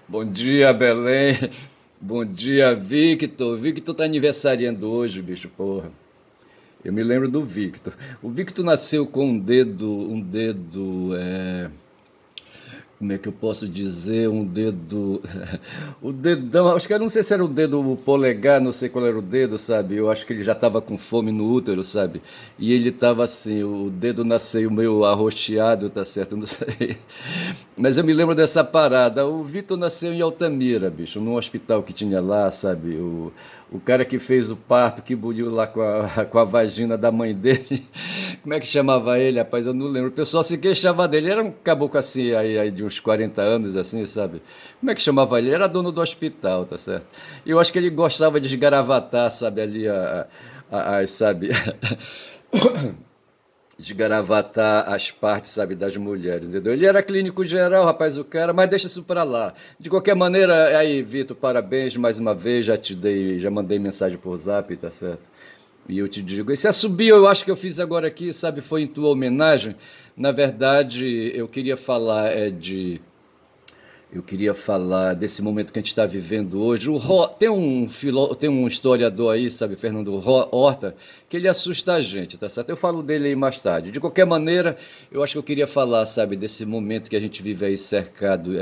Bom dia, Belém. Bom dia, Victor. Victor tá aniversariando hoje, bicho, porra. Eu me lembro do Victor. O Victor nasceu com como é que eu posso dizer, um dedo, o dedão, acho que eu não sei se era o dedo polegar, não sei qual era o dedo, sabe? Eu acho que ele já estava com fome no útero, sabe? E ele estava assim, o dedo nasceu meio arroxeado, tá certo? Eu não sei. Mas eu me lembro dessa parada. O Vitor nasceu em Altamira, bicho, num hospital que tinha lá, sabe? O cara que fez o parto, que buliu lá com a vagina da mãe dele. Como é que chamava ele, rapaz? Eu não lembro. O pessoal se queixava dele. Era um caboclo assim, aí de uns 40 anos, assim, sabe? Como é que chamava ele? Era dono do hospital, tá certo? E eu acho que ele gostava de esgaravatar, sabe, ali, sabe, de gravatar as partes, sabe, das mulheres, entendeu? Ele era clínico geral, rapaz, o cara, mas deixa isso pra lá. De qualquer maneira, aí, Vitor, parabéns mais uma vez, já te dei, já mandei mensagem por Zap, tá certo? E eu te digo, esse assobio eu acho que eu fiz agora aqui, sabe, foi em tua homenagem. Na verdade, eu queria falar desse momento que a gente está vivendo hoje. Tem um historiador aí, sabe, Horta, que ele assusta a gente, tá certo? Eu falo dele aí mais tarde. De qualquer maneira, eu acho que eu queria falar, sabe, desse momento que a gente vive aí cercado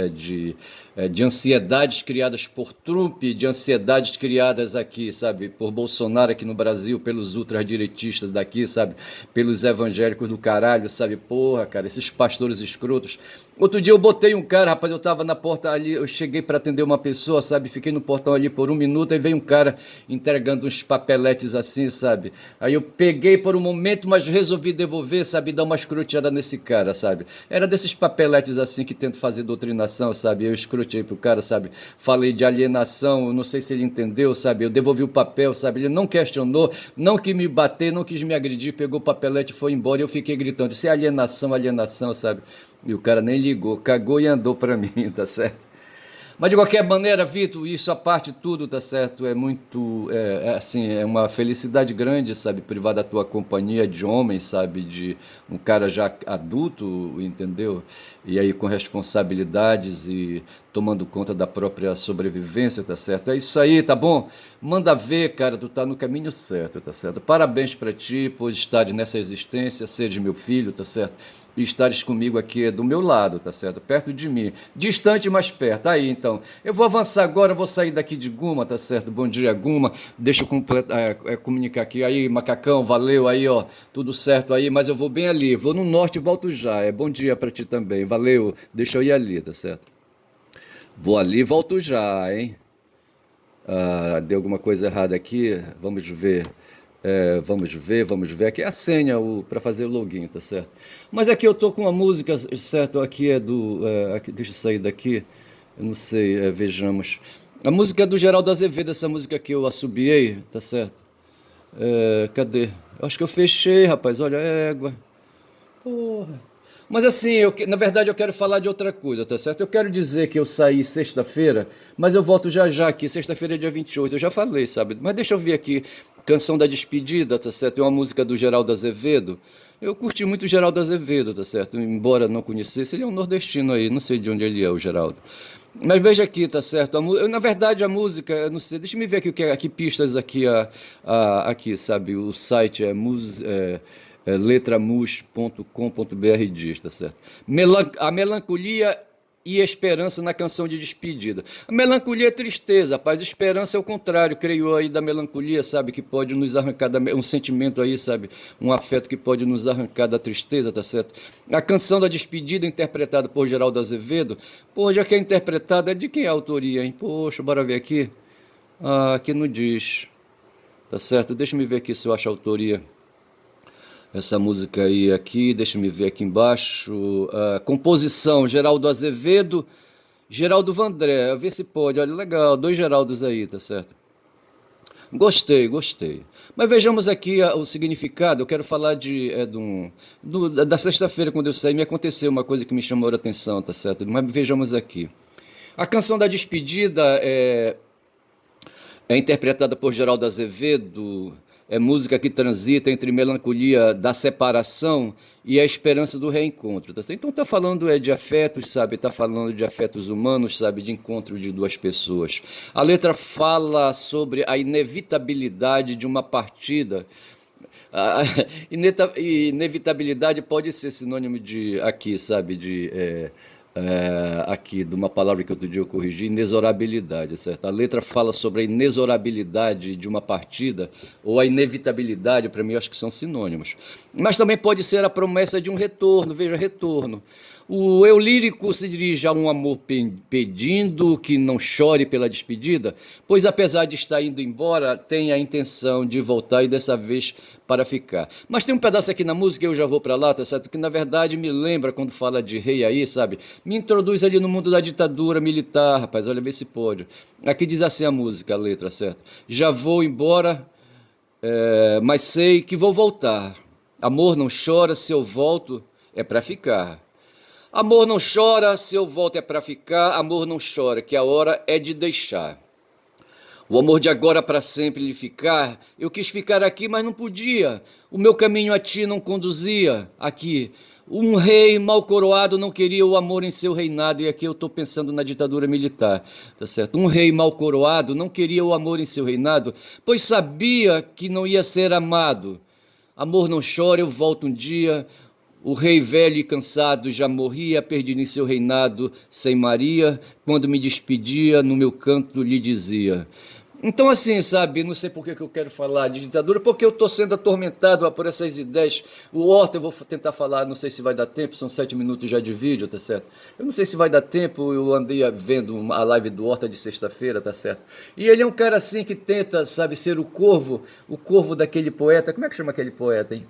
de ansiedades criadas por Trump, de ansiedades criadas aqui, sabe, por Bolsonaro aqui no Brasil, pelos ultradireitistas daqui, sabe, pelos evangélicos do caralho, sabe, porra, cara, esses pastores escrotos. Outro dia eu botei um cara, rapaz, eu tava na porta ali, eu cheguei para atender uma pessoa, sabe? Fiquei no portão ali por um minuto, aí veio um cara entregando uns papeletes assim, sabe? Aí eu peguei por um momento, mas resolvi devolver, sabe? Dar uma escroteada nesse cara, sabe? Era desses papeletes assim que tento fazer doutrinação, sabe? Eu escrotei pro cara, sabe? Falei de alienação, não sei se ele entendeu, sabe? Eu devolvi o papel, sabe? Ele não questionou, não quis me bater, não quis me agredir, pegou o papelete e foi embora. E eu fiquei gritando, isso é alienação, alienação, sabe? E o cara nem ligou, cagou e andou pra mim, tá certo? Mas de qualquer maneira, Vitor, isso a parte de tudo, tá certo? É muito, assim, é uma felicidade grande, sabe? Privar da tua companhia de homem, sabe? De um cara já adulto, entendeu? E aí com responsabilidades e tomando conta da própria sobrevivência, tá certo? É isso aí, tá bom? Manda ver, cara, tu tá no caminho certo, tá certo? Parabéns pra ti por estares nessa existência, seres meu filho, tá certo? E estares comigo aqui do meu lado, tá certo? Perto de mim. Distante, mas perto. Aí, então. Eu vou avançar agora, vou sair daqui de Guma, tá certo? Bom dia, Guma. Deixa eu comunicar aqui. Aí, macacão, valeu aí, ó. Tudo certo aí, mas eu vou bem ali. Vou no norte e volto já. É bom dia pra ti também. Valeu. Deixa eu ir ali, tá certo? Vou ali e volto já, hein? Ah, deu alguma coisa errada aqui? Vamos ver. Vamos ver. Aqui é a senha para fazer o login, tá certo? Mas aqui eu tô com uma música, certo? Aqui é deixa eu sair daqui. Eu não sei, vejamos. A música é do Geraldo Azevedo, essa música que eu assobiei, tá certo? Cadê? Eu acho que eu fechei, rapaz. Olha, égua. Porra. Mas assim, na verdade eu quero falar de outra coisa, tá certo? Eu quero dizer que eu saí sexta-feira, mas eu volto já já aqui. Sexta-feira é dia 28, eu já falei, sabe? Mas deixa eu ver aqui. Canção da Despedida, tá certo? É uma música do Geraldo Azevedo. Eu curti muito o Geraldo Azevedo, tá certo? Embora não conhecesse, ele é um nordestino aí, não sei de onde ele é, o Geraldo. Mas veja aqui, tá certo? Na verdade, a música, eu não sei, deixa eu me ver aqui, aqui pistas aqui, aqui, sabe? O site letramus.com.br diz, tá certo? A melancolia e esperança na canção de despedida. A melancolia é tristeza, rapaz. Esperança é o contrário, creio aí da melancolia, sabe? Que pode nos arrancar, um sentimento aí, sabe? Um afeto que pode nos arrancar da tristeza, tá certo? A canção da despedida, interpretada por Geraldo Azevedo, pô, já que é interpretada, é de quem é a autoria, hein? Poxa, bora ver aqui. Ah, aqui não diz. Tá certo? Deixa eu ver aqui se eu acho a autoria. Essa música aí, aqui, deixa eu ver aqui embaixo. Composição, Geraldo Azevedo, Geraldo Vandré. Vê se pode. Olha, legal, dois Geraldos aí, tá certo? Gostei, gostei. Mas vejamos aqui o significado. Eu quero falar da sexta-feira, quando eu saí, me aconteceu uma coisa que me chamou a atenção, tá certo? Mas vejamos aqui. A canção da despedida é interpretada por Geraldo Azevedo, é música que transita entre melancolia da separação e a esperança do reencontro. Tá? Então está falando de afetos, sabe? Está falando de afetos humanos, sabe? De encontro de duas pessoas. A letra fala sobre a inevitabilidade de uma partida. A inevitabilidade pode ser sinônimo de aqui, sabe? Aqui, de uma palavra que outro dia eu corrigi, inexorabilidade, certo? A letra fala sobre a inexorabilidade de uma partida, ou a inevitabilidade, para mim, eu acho que são sinônimos. Mas também pode ser a promessa de um retorno, veja, retorno. O eu lírico se dirige a um amor pedindo que não chore pela despedida, pois apesar de estar indo embora, tem a intenção de voltar e dessa vez para ficar. Mas tem um pedaço aqui na música, eu já vou para lá, tá certo? Que na verdade me lembra quando fala de rei aí, sabe? Me introduz ali no mundo da ditadura militar, rapaz, olha, vê se pode. Aqui diz assim a música, a letra, certo? Já vou embora, mas sei que vou voltar. Amor não chora, se eu volto é para ficar. Amor não chora, se eu volto é para ficar. Amor não chora, que a hora é de deixar. O amor de agora para sempre lhe ficar. Eu quis ficar aqui, mas não podia. O meu caminho a ti não conduzia. Aqui, um rei mal coroado não queria o amor em seu reinado. E aqui eu estou pensando na ditadura militar, tá certo? Um rei mal coroado não queria o amor em seu reinado, pois sabia que não ia ser amado. Amor não chora, eu volto um dia. O rei velho e cansado já morria, perdido em seu reinado, sem Maria. Quando me despedia, no meu canto lhe dizia. Então, assim, sabe, não sei por que eu quero falar de ditadura, porque eu estou sendo atormentado por essas ideias. O Horta, eu vou tentar falar, não sei se vai dar tempo, são 7 minutos já de vídeo, tá certo? Eu não sei se vai dar tempo, eu andei vendo a live do Horta de sexta-feira, tá certo? E ele é um cara assim que tenta, sabe, ser o corvo daquele poeta. Como é que chama aquele poeta, hein?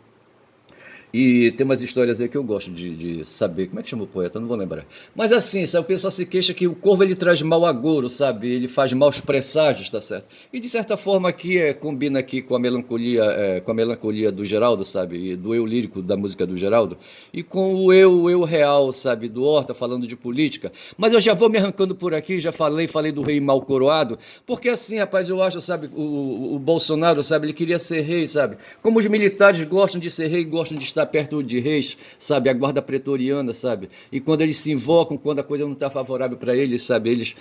E tem umas histórias aí que eu gosto de saber. Como é que chama o poeta? Eu não vou lembrar. Mas assim, sabe, o pessoal se queixa que o corvo ele traz mau agouro, sabe? Ele faz maus presságios, tá certo? E de certa forma aqui combina aqui com a melancolia do Geraldo, sabe? E do eu lírico da música do Geraldo. E com o eu real, sabe? Do Horta falando de política. Mas eu já vou me arrancando por aqui, já falei do rei mal coroado. Porque assim, rapaz, eu acho, sabe, o Bolsonaro, sabe? Ele queria ser rei, sabe? Como os militares gostam de ser rei, gostam de estar perto de reis, sabe, a guarda pretoriana, sabe, e quando eles se invocam, quando a coisa não está favorável para eles, sabe, eles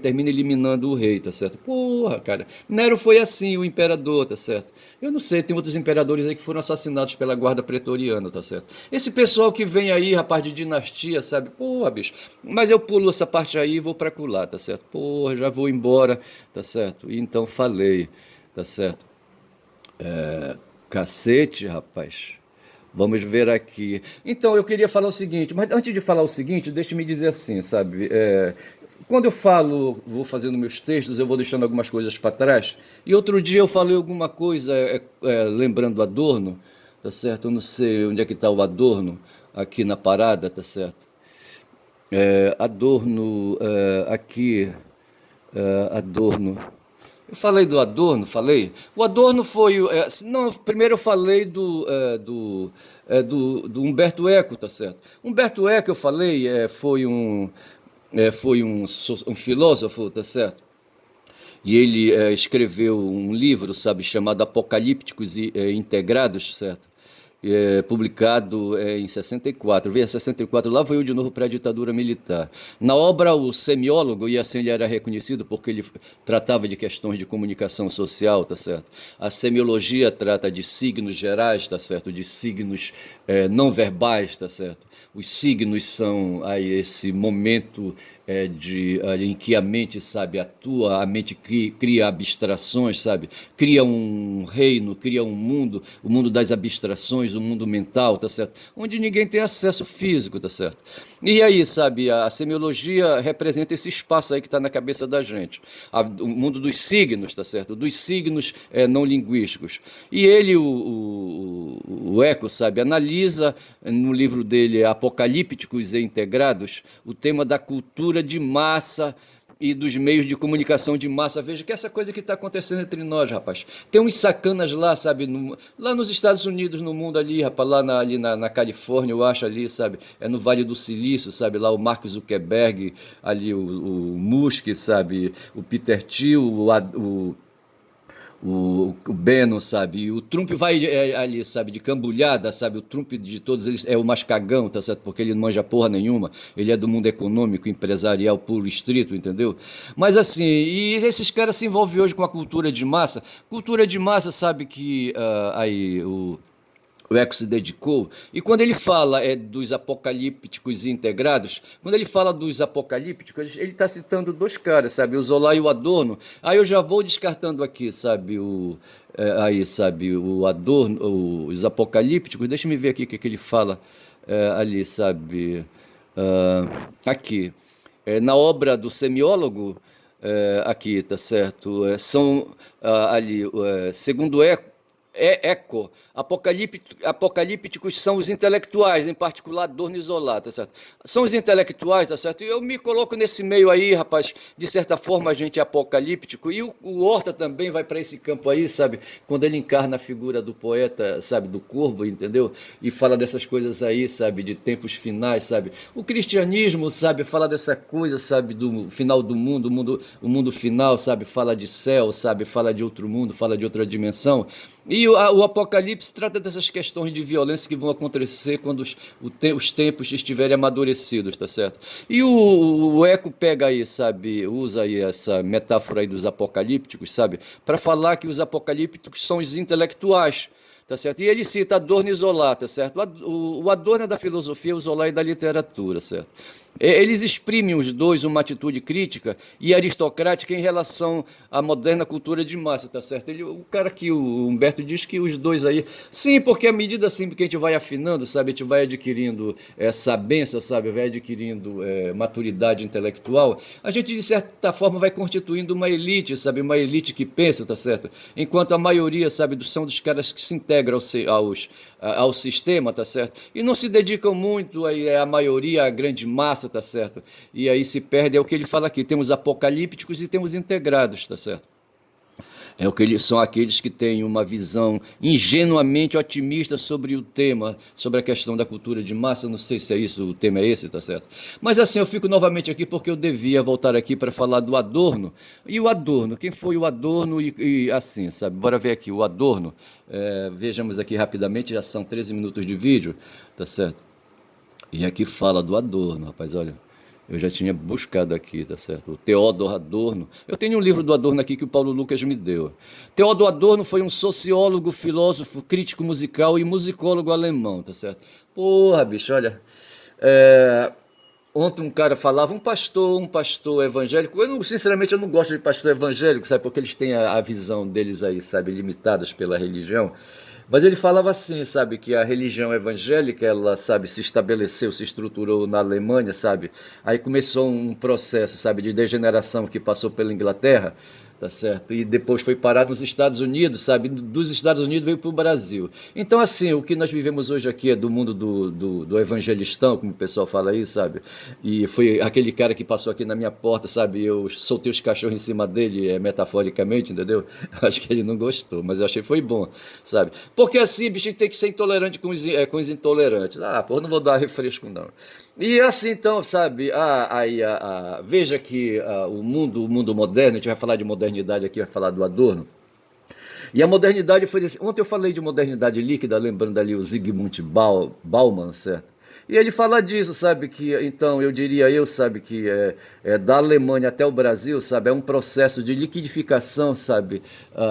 terminam eliminando o rei, tá certo? Porra, cara, Nero foi assim, o imperador, tá certo? Eu não sei, tem outros imperadores aí que foram assassinados pela guarda pretoriana, tá certo? Esse pessoal que vem aí, rapaz, de dinastia, sabe, porra, bicho, mas eu pulo essa parte aí e vou pra colar, tá certo? Porra, já vou embora, tá certo? E então falei, tá certo? Cacete, rapaz. Vamos ver aqui. Então, eu queria falar o seguinte, mas antes de falar o seguinte, deixe-me dizer assim, sabe? Quando eu falo, vou fazendo meus textos, eu vou deixando algumas coisas para trás. E outro dia eu falei alguma coisa, lembrando Adorno, tá certo? Eu não sei onde é que está o Adorno, aqui na parada, tá certo? Adorno, aqui, Adorno. Eu falei do Adorno, falei. O Adorno foi. Não, primeiro eu falei do Humberto Eco, tá certo? Humberto Eco, eu falei, foi um filósofo, tá certo? E ele escreveu um livro, sabe, chamado Apocalípticos Integrados, certo? publicado em 64. Veja, 64, lá foi eu de novo para a ditadura militar. Na obra, o semiólogo, e assim ele era reconhecido porque ele tratava de questões de comunicação social, tá certo? A semiologia trata de signos gerais, tá certo? De signos não verbais, tá certo? Os signos são aí esse momento em que a mente, sabe, atua, a mente cria abstrações, sabe, cria um reino, cria um mundo, o mundo das abstrações, o mundo mental, tá certo, onde ninguém tem acesso físico, tá certo. E aí, sabe, a semiologia representa esse espaço aí que está na cabeça da gente, o mundo dos signos, tá certo, dos signos não linguísticos. E ele, o Eco, sabe, analisa no livro dele Apocalípticos e Integrados o tema da cultura de massa e dos meios de comunicação de massa. Veja que essa coisa que está acontecendo entre nós, rapaz. Tem uns sacanas lá, sabe, lá nos Estados Unidos, no mundo ali, rapaz, lá na Califórnia, eu acho ali, sabe, é no Vale do Silício, sabe, lá o Mark Zuckerberg, ali o Musk, sabe, o Peter Thiel, o Bannon, sabe? E o Trump vai ali, sabe, de cambulhada, sabe? O Trump de todos eles é o mais cagão, tá certo? Porque ele não manja porra nenhuma, ele é do mundo econômico, empresarial puro e estrito, entendeu? Mas assim, e esses caras se envolvem hoje com a cultura de massa. Cultura de massa, sabe que aí o Eco se dedicou, e quando ele fala dos apocalípticos integrados, quando ele fala dos apocalípticos, ele está citando dois caras, sabe, o Zola e o Adorno. Aí eu já vou descartando aqui, sabe, aí, sabe, o Adorno, os apocalípticos, deixa eu ver aqui o que ele fala ali, sabe, aqui, na obra do semiólogo, aqui, tá certo, são ali, segundo Eco, Eco, apocalípticos são os intelectuais, em particular Adorno e Zola, tá certo? São os intelectuais, tá certo? E eu me coloco nesse meio aí, rapaz, de certa forma a gente é apocalíptico, e o Horta também vai para esse campo aí, sabe? Quando ele encarna a figura do poeta, sabe, do Corvo, entendeu? E fala dessas coisas aí, sabe, de tempos finais, sabe? O cristianismo, sabe, fala dessa coisa, sabe, do final do mundo, o mundo final, sabe? Fala de céu, sabe? Fala de outro mundo, fala de outra dimensão. E o Apocalipse trata dessas questões de violência que vão acontecer quando os tempos estiverem amadurecidos, tá certo? E o Eco pega aí, sabe, usa aí essa metáfora aí dos apocalípticos, sabe, para falar que os apocalípticos são os intelectuais, tá certo? E ele cita Adorno e Zola, tá certo? O Adorno é da filosofia, o Zola é da literatura, certo? Eles exprimem os dois uma atitude crítica e aristocrática em relação à moderna cultura de massa, tá certo? O cara que o Humberto diz que os dois aí, sim, porque à medida assim que a gente vai afinando, sabe, a gente vai adquirindo sabência, sabe, vai adquirindo maturidade intelectual, a gente de certa forma vai constituindo uma elite, sabe, uma elite que pensa, tá certo? Enquanto a maioria, sabe, são dos caras que se integram ao sistema, tá certo? E não se dedicam muito aí a maioria, a grande massa, tá certo? E aí se perde, é o que ele fala aqui, temos apocalípticos e temos integrados, tá certo? É o que eles são aqueles que têm uma visão ingenuamente otimista sobre o tema, sobre a questão da cultura de massa. Não sei se é isso, o tema é esse, tá certo? Mas assim, eu fico novamente aqui porque eu devia voltar aqui para falar do Adorno. E o Adorno, quem foi o Adorno e assim, sabe? Bora ver aqui, o Adorno. Vejamos aqui rapidamente, já são 13 minutos de vídeo, tá certo? E aqui fala do Adorno, rapaz, olha. Eu já tinha buscado aqui, tá certo? O Theodor Adorno. Eu tenho um livro do Adorno aqui que o Paulo Lucas me deu. Theodor Adorno foi um sociólogo, filósofo, crítico musical e musicólogo alemão, tá certo? Porra, bicho, olha. Ontem um cara falava, um pastor evangélico. Sinceramente, eu não gosto de pastor evangélico, sabe? Porque eles têm a visão deles aí, sabe? Limitadas pela religião. Mas ele falava assim, sabe, que a religião evangélica, ela, sabe, se estabeleceu, se estruturou na Alemanha, sabe? Aí começou um processo, sabe, de degeneração que passou pela Inglaterra, tá certo? E depois foi parar nos Estados Unidos, sabe? Dos Estados Unidos veio para o Brasil. Então, assim, o que nós vivemos hoje aqui é do mundo do evangelistão, como o pessoal fala aí, sabe? E foi aquele cara que passou aqui na minha porta, sabe? Eu soltei os cachorros em cima dele, metaforicamente, entendeu? Acho que ele não gostou, mas eu achei que foi bom, sabe? Porque assim, bicho, tem que ser intolerante com os intolerantes. Ah, pô, não vou dar refresco, não. E assim, então, sabe, veja que o mundo moderno, a gente vai falar de modernidade aqui, vai falar do Adorno, E a modernidade foi desse. Ontem eu falei de modernidade líquida, lembrando ali o Zygmunt Bauman, certo? E ele fala disso, sabe, que então eu diria eu, sabe, que da Alemanha até o Brasil, sabe, é um processo de liquidificação, sabe,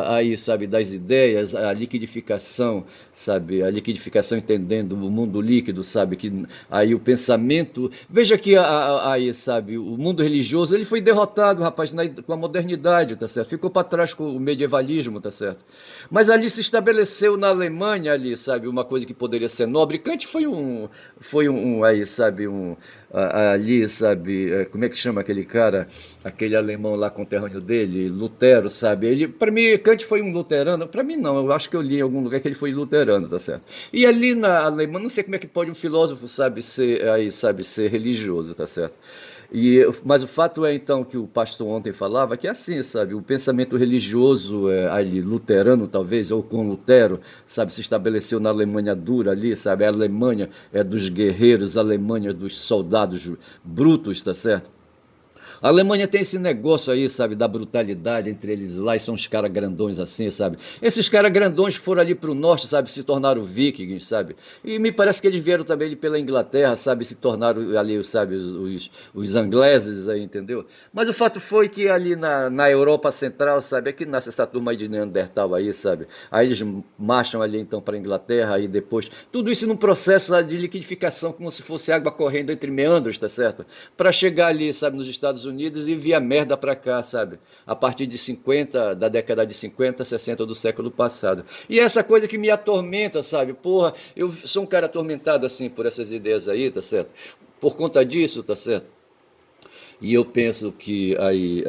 aí, sabe, das ideias, a liquidificação, sabe, a liquidificação entendendo o mundo líquido, sabe, que aí o pensamento, veja que aí, sabe, o mundo religioso, ele foi derrotado, rapaz, com a modernidade, tá certo? Ficou para trás com o medievalismo, tá certo? Mas ali se estabeleceu na Alemanha ali, sabe, uma coisa que poderia ser nobre. Kant foi um aí, sabe, ali, sabe, como é que chama aquele cara, aquele alemão lá conterrâneo dele, Lutero, sabe? Ele, para mim, Kant foi um luterano. Para mim não, eu acho que eu li em algum lugar que ele foi luterano, tá certo? E ali na Alemanha, não sei como é que pode um filósofo, sabe, ser aí, sabe, ser religioso, tá certo? Mas o fato é então que o pastor ontem falava que é assim, sabe, o pensamento religioso ali, luterano talvez, ou com Lutero, sabe, se estabeleceu na Alemanha dura ali, sabe, a Alemanha é dos guerreiros, a Alemanha dos soldados brutos, tá certo? A Alemanha tem esse negócio aí, sabe, da brutalidade entre eles lá, e são os caras grandões assim, sabe? Esses caras grandões foram ali pro norte, sabe, se tornaram vikings, sabe? E me parece que eles vieram também ali pela Inglaterra, sabe, se tornaram ali, sabe, os ingleses aí, entendeu? Mas o fato foi que ali na Europa Central, sabe, é que nasce essa turma aí de Neandertal aí, sabe? Aí eles marcham ali então para a Inglaterra, aí depois, tudo isso num processo lá, de liquidificação, como se fosse água correndo entre meandros, tá certo? Para chegar ali, sabe, nos Estados Unidos e via merda para cá, sabe? A partir de 50, da década de 50, 60 do século passado. E essa coisa que me atormenta, sabe? Porra, eu sou um cara atormentado assim por essas ideias aí, tá certo? Por conta disso, tá certo? E eu penso que aí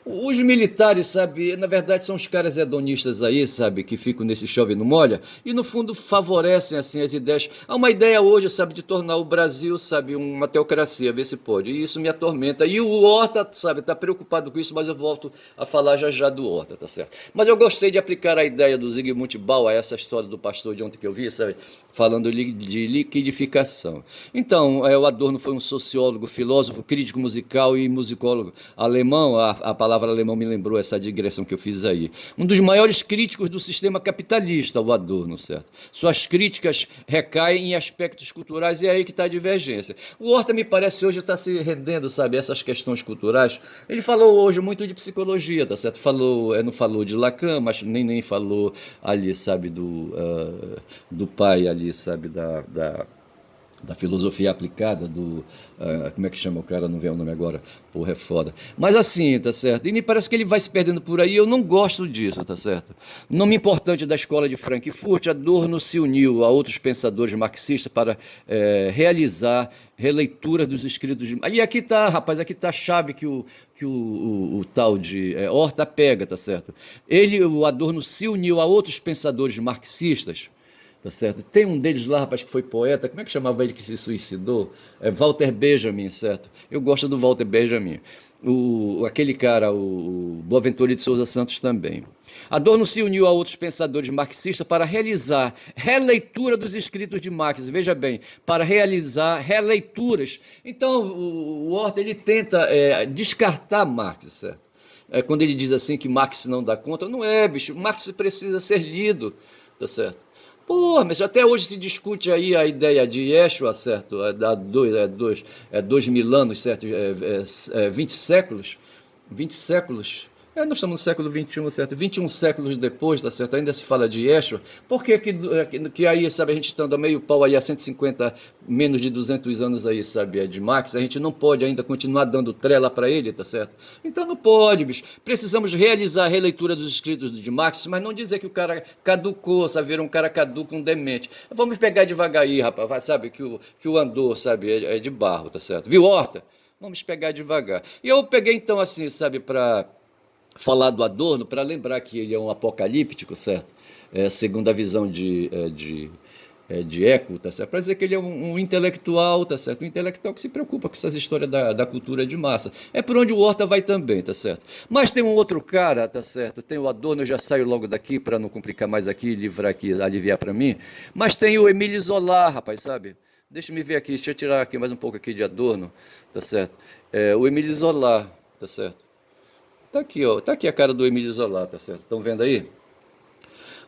os militares, sabe, na verdade são os caras hedonistas aí, sabe, que ficam nesse chove não molha e no fundo favorecem assim as ideias. Há uma ideia hoje, sabe, de tornar o Brasil, sabe, uma teocracia, ver se pode. E isso me atormenta. E o Horta, sabe, está preocupado com isso, mas eu volto a falar já já do Horta, tá certo? Mas eu gostei de aplicar a ideia do Zygmunt Bauer a essa história do pastor de ontem que eu vi, sabe, falando de liquidificação. Então, o Adorno foi um sociólogo, filósofo, crítico musical e musicólogo alemão. A palavra alemão me lembrou essa digressão que eu fiz aí. Um dos maiores críticos do sistema capitalista, o Adorno, certo? Suas críticas recaem em aspectos culturais e é aí que está a divergência. O Horta, me parece, hoje está se rendendo, sabe, a essas questões culturais. Ele falou hoje muito de psicologia, tá certo? Não falou de Lacan, mas nem falou ali, sabe, do pai ali, sabe, da filosofia aplicada, como é que chama o cara? Não vê o nome agora. Porra, é foda. Mas assim, tá certo? E me parece que ele vai se perdendo por aí. Eu não gosto disso, tá certo? Nome importante da escola de Frankfurt, Adorno se uniu a outros pensadores marxistas para realizar releitura dos escritos de... E aqui tá, rapaz, aqui tá a chave que o tal de Horta pega, tá certo? O Adorno, se uniu a outros pensadores marxistas, tá certo? Tem um deles lá, rapaz, que foi poeta. Como é que chamava ele que se suicidou? Walter Benjamin, certo? Eu gosto do Walter Benjamin. Aquele cara, o Boaventura de Souza Santos também. Adorno se uniu a outros pensadores marxistas para realizar releitura dos escritos de Marx. Veja bem, para realizar releituras. Então, o Horta, ele tenta descartar Marx, certo? Quando ele diz assim que Marx não dá conta, não é, bicho. Marx precisa ser lido, tá certo? Pô, mas até hoje se discute aí a ideia de Yeshua, certo? Há 2.000 anos, certo? 20 séculos. 20 séculos. Nós estamos no século XXI, certo? 21 séculos depois, tá certo? Ainda se fala de Yeshua. Por que que aí, sabe, a gente estando a meio pau aí há 150, menos de 200 anos aí, sabe, de Marx, a gente não pode ainda continuar dando trela para ele, tá certo? Então não pode, bicho. Precisamos realizar a releitura dos escritos de Marx, mas não dizer que o cara caducou, sabe, virou um cara caduco, um demente. Vamos pegar devagar aí, rapaz, sabe, que o andor, sabe, é de barro, tá certo? Viu, Horta? Vamos pegar devagar. E eu peguei então assim, sabe, para falar do Adorno, para lembrar que ele é um apocalíptico, certo? Segundo a visão de Eco, tá certo? Para dizer que ele é um intelectual, tá certo? Um intelectual que se preocupa com essas histórias da cultura de massa. É por onde o Horta vai também, tá certo? Mas tem um outro cara, tá certo? Tem o Adorno, eu já saio logo daqui para não complicar mais aqui, livrar aqui, aliviar para mim. Mas tem o Emile Zola, rapaz, sabe? Deixa eu me ver aqui, deixa eu tirar aqui mais um pouco aqui de Adorno, tá certo? O Emile Zola, tá certo? Tá aqui, ó. Tá aqui a cara do Emílio Zola, tá certo? Estão vendo aí?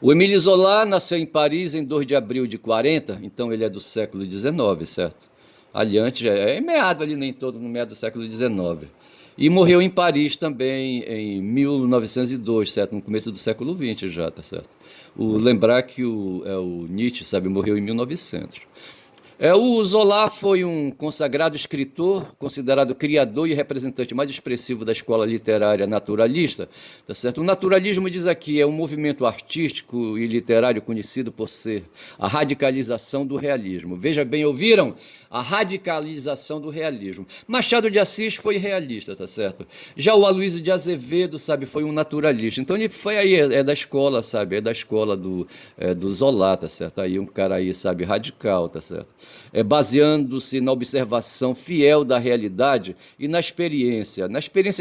O Emílio Zola nasceu em Paris em 2 de abril de 40, então ele é do século XIX, certo? Ali antes, é meado ali nem todo, no meio do século XIX. E morreu em Paris também em 1902, certo? No começo do século XX já, tá certo? Lembrar que o Nietzsche, sabe, morreu em 1900. O Zola foi um consagrado escritor, considerado criador e representante mais expressivo da escola literária naturalista, tá certo? O naturalismo, diz aqui, é um movimento artístico e literário conhecido por ser a radicalização do realismo. Veja bem, ouviram? A radicalização do realismo. Machado de Assis foi realista, tá certo? Já o Aloysio de Azevedo, sabe, foi um naturalista. Então ele foi aí, é da escola, sabe? É da escola do Zola, tá certo? Aí um cara aí, sabe, radical, tá certo? Baseando-se na observação fiel da realidade e na experiência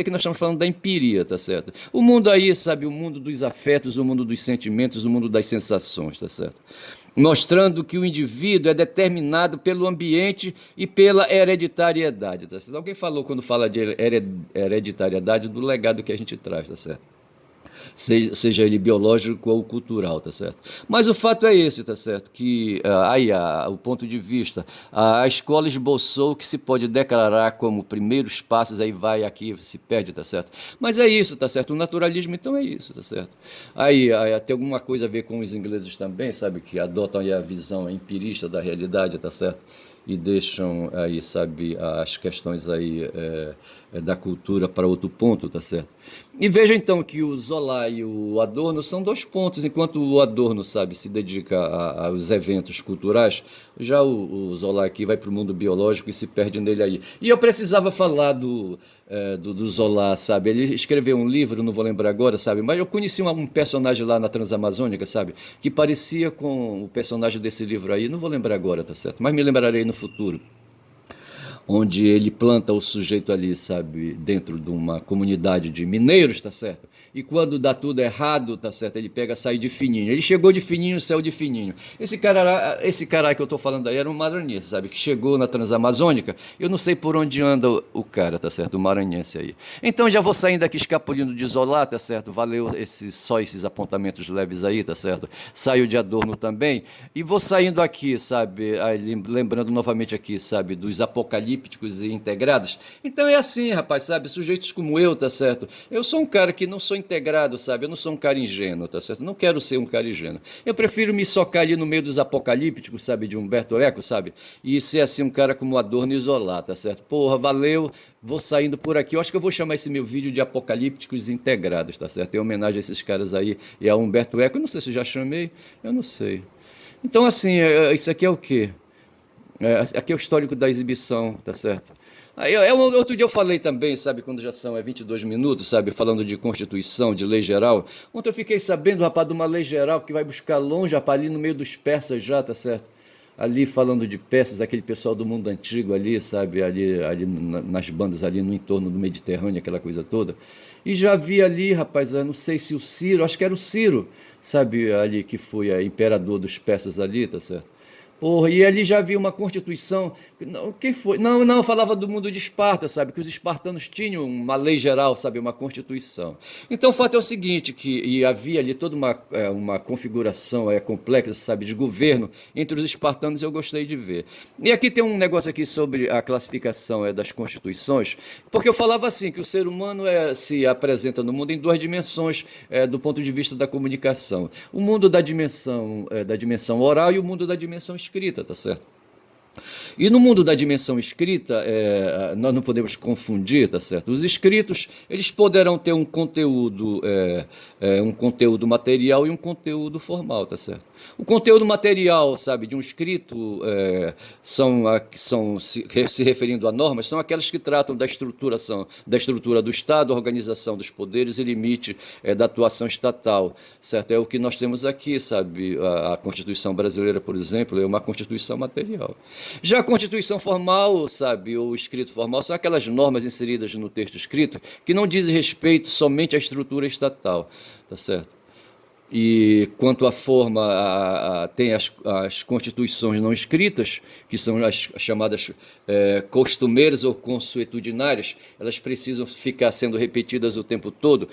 que nós estamos falando da empiria, tá certo? O mundo aí, sabe, o mundo dos afetos, o mundo dos sentimentos, o mundo das sensações, tá certo? Mostrando que o indivíduo é determinado pelo ambiente e pela hereditariedade, tá certo? Alguém falou, quando fala de hereditariedade, do legado que a gente traz, tá certo? Seja ele biológico ou cultural, tá certo? Mas o fato é esse, tá certo? Que o ponto de vista, a escola esboçou que se pode declarar como primeiros passos, aí vai aqui, se perde, tá certo? Mas é isso, tá certo? O naturalismo, então, é isso, tá certo? Aí tem alguma coisa a ver com os ingleses também, sabe? Que adotam aí a visão empirista da realidade, tá certo? E deixam aí, sabe, as questões aí da cultura para outro ponto, tá certo? E veja então que o Zola e o Adorno são dois pontos, enquanto o Adorno, sabe, se dedica aos eventos culturais, já o Zola aqui vai para o mundo biológico e se perde nele aí. E eu precisava falar do Zola, sabe? Ele escreveu um livro, não vou lembrar agora, sabe? Mas eu conheci um personagem lá na Transamazônica, sabe? Que parecia com o personagem desse livro aí, não vou lembrar agora, tá certo? Mas me lembrarei no futuro, onde ele planta o sujeito ali, sabe, dentro de uma comunidade de mineiros, tá certo? E quando dá tudo errado, tá certo? Ele pega, sai de fininho. Ele chegou de fininho, saiu de fininho. Esse cara que eu tô falando aí era um maranhense, sabe? Que chegou na Transamazônica. Eu não sei por onde anda o cara, tá certo? O maranhense aí. Então já vou saindo aqui escapulindo de Zola, tá certo? Valeu só esses apontamentos leves aí, tá certo? Saio de Adorno também. E vou saindo aqui, sabe? Aí, lembrando novamente aqui, sabe? Dos apocalípticos e integrados. Então é assim, rapaz, sabe? Sujeitos como eu, tá certo? Eu sou um cara que não sou integrado, sabe? Eu não sou um cara ingênuo, tá certo? Não quero ser um cara ingênuo. Eu prefiro me socar ali no meio dos apocalípticos, sabe? De Humberto Eco, sabe? E ser assim um cara como Adorno e Zola, tá certo? Porra, valeu. Vou saindo por aqui. Eu acho que eu vou chamar esse meu vídeo de Apocalípticos Integrados, tá certo? Em homenagem a esses caras aí e a Humberto Eco. Eu não sei se eu já chamei, eu não sei. Então, assim, isso aqui é o quê? Aqui é o histórico da exibição, tá certo? Outro dia eu falei também, sabe, quando já são 22 minutos, sabe, falando de Constituição, de lei geral. Ontem eu fiquei sabendo, rapaz, de uma lei geral que vai buscar longe, rapaz, ali no meio dos persas já, tá certo? Ali falando de persas, aquele pessoal do mundo antigo ali, sabe, ali nas bandas ali no entorno do Mediterrâneo, aquela coisa toda. E já vi ali, rapaz, eu não sei se o Ciro, acho que era o Ciro, sabe, ali que foi imperador dos persas ali, tá certo? Porra, e ali já havia uma constituição. Não, quem foi? Não, falava do mundo de Esparta, sabe? Que os espartanos tinham uma lei geral, sabe? Uma constituição. Então o fato é o seguinte: que havia ali toda uma configuração complexa, sabe? De governo entre os espartanos, eu gostei de ver. E aqui tem um negócio aqui sobre a classificação das constituições, porque eu falava assim: que o ser humano se apresenta no mundo em duas dimensões, do ponto de vista da comunicação. O mundo da dimensão oral e o mundo da dimensão escrita, tá certo? E no mundo da dimensão escrita, nós não podemos confundir, tá certo? Os escritos, eles poderão ter um conteúdo material e um conteúdo formal, tá certo? O conteúdo material, sabe, de um escrito, se referindo a normas, são aquelas que tratam da estrutura do Estado, organização dos poderes e limite da atuação estatal, certo? É o que nós temos aqui, sabe? A Constituição brasileira, por exemplo, é uma Constituição material. Já a Constituição formal, sabe, ou escrito formal, são aquelas normas inseridas no texto escrito que não dizem respeito somente à estrutura estatal, tá certo? E quanto à forma, tem as constituições não escritas, que são as chamadas costumeiras ou consuetudinárias, elas precisam ficar sendo repetidas o tempo todo,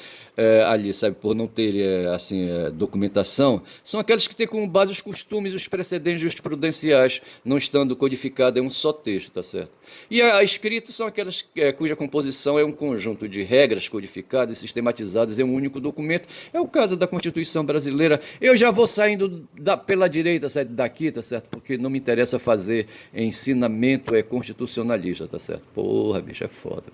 ali, sabe, por não ter assim, documentação. São aquelas que têm como base os costumes, os precedentes jurisprudenciais, não estando codificado em um só texto, tá certo? E a escrita são aquelas cuja composição é um conjunto de regras codificadas e sistematizadas em um único documento. É o caso da Constituição brasileira. Eu já vou saindo pela direita, daqui, tá certo? Porque não me interessa fazer ensinamento constitucionalista, tá certo? Porra, bicho, é foda.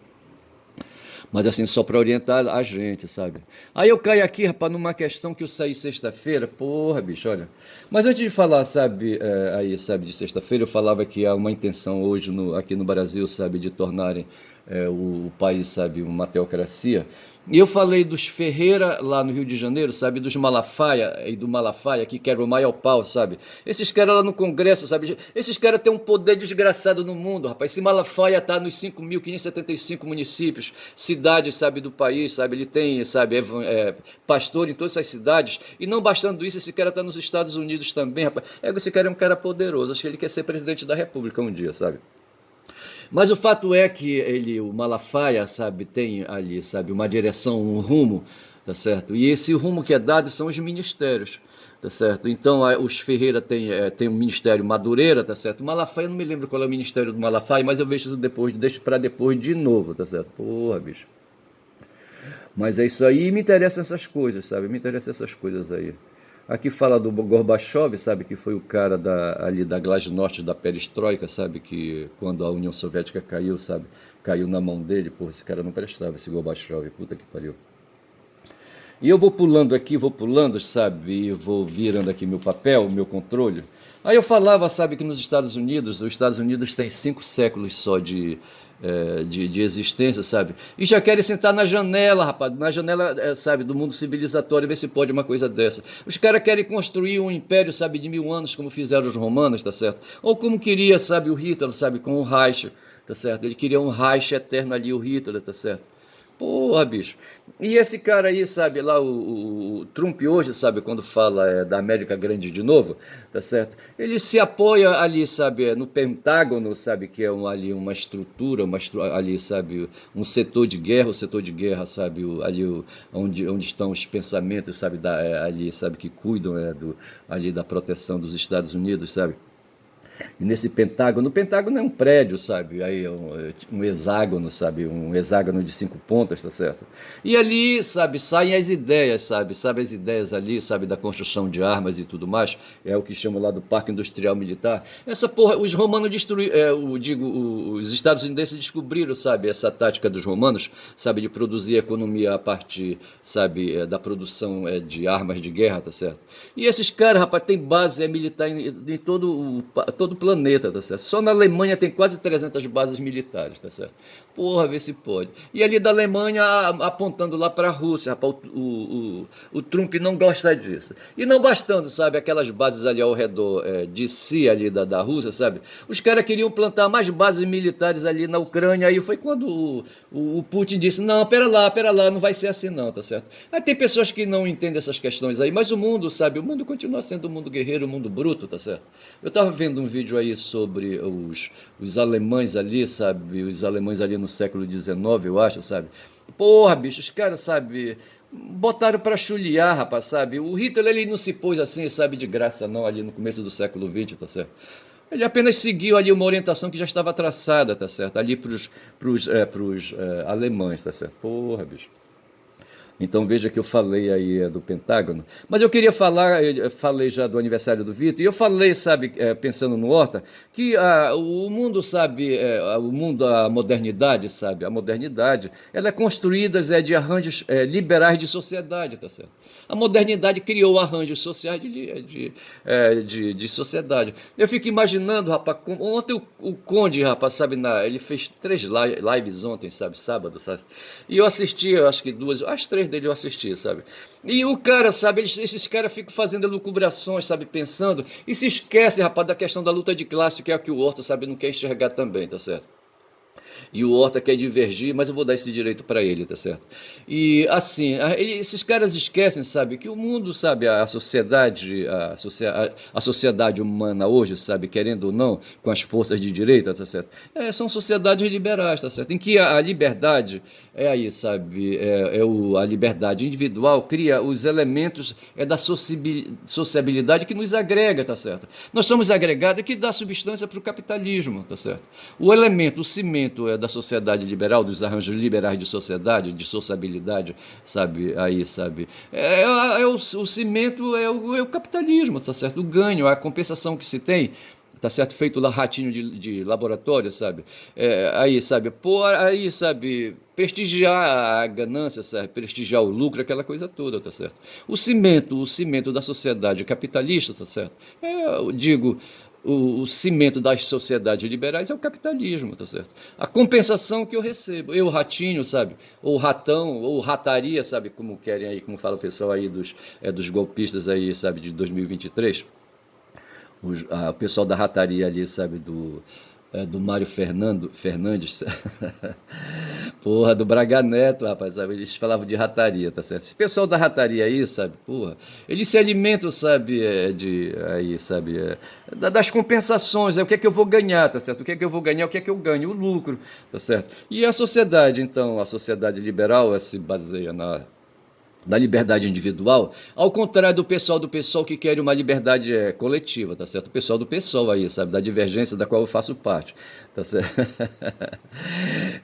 Mas assim, só para orientar a gente, sabe? Aí eu caio aqui, rapaz, numa questão que eu saí sexta-feira, porra, bicho, olha. Mas antes de falar, sabe, aí, sabe, de sexta-feira, eu falava que há uma intenção hoje aqui no Brasil, sabe, de tornarem o país, sabe, uma teocracia. E eu falei dos Ferreira lá no Rio de Janeiro, sabe, dos Malafaia e do Malafaia, que quebra o maior pau, sabe? Esses caras lá no Congresso, sabe? Esses caras têm um poder desgraçado no mundo, rapaz. Esse Malafaia tá nos 5.575 municípios, cidades, sabe, do país, sabe? Ele tem, sabe, pastor em todas essas cidades. E não bastando isso, esse cara tá nos Estados Unidos também, rapaz. Esse cara é um cara poderoso. Acho que ele quer ser presidente da República um dia, sabe? Mas o fato é que o Malafaia, sabe, tem ali, sabe, uma direção, um rumo, tá certo? E esse rumo que é dado são os ministérios, tá certo? Então, os Ferreira tem o Ministério Madureira, tá certo? O Malafaia, eu não me lembro qual é o Ministério do Malafaia, mas eu vejo isso depois, deixo para depois de novo, tá certo? Porra, bicho. Mas é isso aí, e me interessam essas coisas, sabe? Me interessam essas coisas aí. Aqui fala do Gorbachev, sabe, que foi o cara ali da Glasnost, da Perestroika, sabe, que quando a União Soviética caiu, sabe, caiu na mão dele, pô, esse cara não prestava, esse Gorbachev, puta que pariu. E eu vou pulando aqui, vou pulando, sabe, e vou virando aqui meu papel, meu controle. Aí eu falava, sabe, que nos Estados Unidos, os Estados Unidos têm 5 séculos só de existência, sabe? E já querem sentar na janela, rapaz, na janela, sabe, do mundo civilizatório, ver se pode uma coisa dessa. Os caras querem construir um império, sabe, de 1000 anos, como fizeram os romanos, tá certo? Ou como queria, sabe, o Hitler, sabe, com o Reich, tá certo? Ele queria um Reich eterno ali, o Hitler, tá certo? Porra, bicho. E esse cara aí, sabe, lá o Trump hoje, sabe, quando fala da América Grande de novo, tá certo? Ele se apoia ali, sabe, no Pentágono, sabe, que é ali uma estrutura, ali, sabe, um setor de guerra, sabe, onde estão os pensamentos, sabe, ali, sabe, que cuidam ali da proteção dos Estados Unidos, sabe? E nesse Pentágono, o Pentágono é um prédio, sabe? Aí é um hexágono, sabe? Um hexágono de 5 pontas, tá certo? E ali, sabe, saem as ideias, sabe? Sabe as ideias ali, sabe, da construção de armas e tudo mais. É o que chamam lá do Parque Industrial Militar. Essa porra, os romanos os estadunidenses descobriram, sabe, essa tática dos romanos, sabe, de produzir economia a partir, sabe, da produção de armas de guerra, tá certo? E esses caras, rapaz, tem base militar em todo o planeta, tá certo? Só na Alemanha tem quase 300 bases militares, tá certo? Porra, vê se pode. E ali da Alemanha apontando lá para a Rússia, rapaz, o Trump não gosta disso. E não bastando, sabe, aquelas bases ali ao redor de si, ali da Rússia, sabe? Os caras queriam plantar mais bases militares ali na Ucrânia, aí foi quando o Putin disse, não, pera lá, não vai ser assim não, tá certo? Aí tem pessoas que não entendem essas questões aí, mas o mundo, sabe, o mundo continua sendo um mundo guerreiro, um mundo bruto, tá certo? Eu tava vendo um vídeo aí sobre os alemães ali, sabe, os alemães ali no século XIX, eu acho, sabe? Porra, bicho, os caras, sabe, botaram pra chulear, rapaz, sabe? O Hitler, ele não se pôs assim, sabe, de graça não, ali no começo do século XX, tá certo? Ele apenas seguiu ali uma orientação que já estava traçada, tá certo? Ali pros alemães, tá certo? Porra, bicho. Então veja que eu falei aí do Pentágono, mas eu queria falar, eu falei já do aniversário do Vitor, e eu falei, sabe, pensando no Horta, que o mundo, sabe, o mundo, a modernidade, sabe, a modernidade, ela é construída de arranjos liberais de sociedade, tá certo? A modernidade criou arranjos sociais de sociedade. Eu fico imaginando, rapaz, ontem o Conde, rapaz, sabe, ele fez 3 lives ontem, sabe, sábado, sabe, e eu assisti, eu acho que 2, as 3 dele eu assisti, sabe? E o cara, sabe, esses caras ficam fazendo elucubrações, sabe, pensando, e se esquece, rapaz, da questão da luta de classe, que é a que o Horta, sabe, não quer enxergar também, tá certo? E o Horta quer divergir, mas eu vou dar esse direito para ele, tá certo? E assim, esses caras esquecem, sabe, que o mundo, sabe, a sociedade humana hoje, sabe, querendo ou não, com as forças de direita, tá certo? São sociedades liberais, tá certo? Em que a liberdade é aí, sabe, a liberdade individual cria os elementos da sociabilidade que nos agrega, tá certo? Nós somos agregados que dá substância para o capitalismo, tá certo? O elemento, o cimento da sociedade liberal, dos arranjos liberais de sociedade, de sociabilidade, sabe, aí, sabe, o cimento é o capitalismo, tá certo? O ganho, a compensação que se tem, tá certo? Feito lá ratinho de laboratório, sabe? Aí, sabe? Aí, sabe? Prestigiar a ganância, sabe? Prestigiar o lucro, aquela coisa toda, tá certo? O cimento da sociedade capitalista, tá certo? Eu digo, o cimento das sociedades liberais é o capitalismo, tá certo? A compensação que eu recebo, eu ratinho, sabe? Ou ratão, ou rataria, sabe? Como querem aí, como fala o pessoal aí dos golpistas aí, sabe? De 2023. O pessoal da rataria ali, sabe, do Mário Fernandes, porra, do Braga Neto, rapaz, sabe, eles falavam de rataria, tá certo? Esse pessoal da rataria aí, sabe, porra, eles se alimentam, sabe, das compensações, o que é que eu vou ganhar, tá certo? O que é que eu vou ganhar, o que é que eu ganho? O lucro, tá certo? E a sociedade, então, a sociedade liberal, se baseia da liberdade individual, ao contrário do pessoal que quer uma liberdade coletiva, tá certo? O pessoal do pessoal aí, sabe, da divergência da qual eu faço parte, tá certo?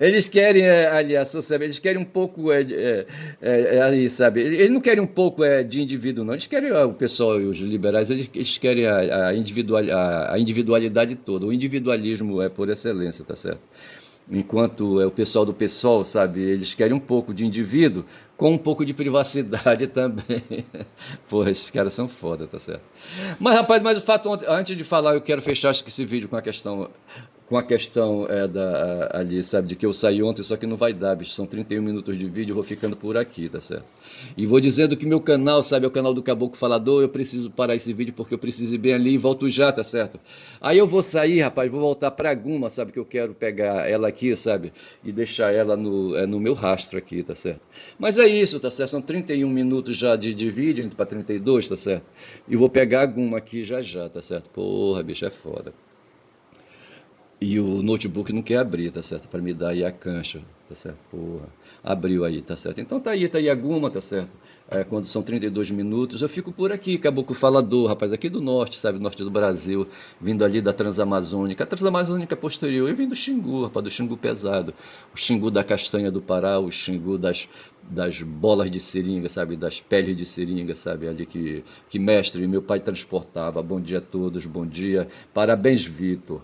Eles querem aliás, eles querem um pouco aí, sabe? Eles não querem um pouco de indivíduo, não. Eles querem o pessoal e os liberais, eles querem a individualidade toda. O individualismo é por excelência, tá certo? Enquanto o pessoal do PSOL, sabe, eles querem um pouco de indivíduo com um pouco de privacidade também. Porra, esses caras são foda, tá certo? Mas, rapaz, mas o fato, antes de falar, eu quero fechar acho que esse vídeo com a questão ali, sabe, de que eu saí ontem, só que não vai dar, bicho, são 31 minutos de vídeo, eu vou ficando por aqui, tá certo? E vou dizendo que meu canal, sabe, é o canal do Caboclo Falador, eu preciso parar esse vídeo porque eu preciso ir bem ali e volto já, tá certo? Aí eu vou sair, rapaz, vou voltar pra Guma, sabe, que eu quero pegar ela aqui, sabe, e deixar ela no meu rastro aqui, tá certo? Mas é isso, tá certo? São 31 minutos já de vídeo, indo pra 32, tá certo? E vou pegar a Guma aqui já já, tá certo? Porra, bicho, é foda. E o notebook não quer abrir, tá certo? Para me dar aí a cancha, tá certo? Porra, abriu aí, tá certo? Então tá aí a Guma, tá certo? Quando são 32 minutos, eu fico por aqui, Caboclo Falador, rapaz, aqui do norte, sabe? Norte do Brasil, vindo ali da Transamazônica. A Transamazônica posterior, e vem do Xingu, rapaz, do Xingu pesado. O Xingu da castanha do Pará, o Xingu das bolas de seringa, sabe? Das peles de seringa, sabe? Ali que mestre, meu pai transportava. Bom dia a todos, bom dia. Parabéns, Vitor.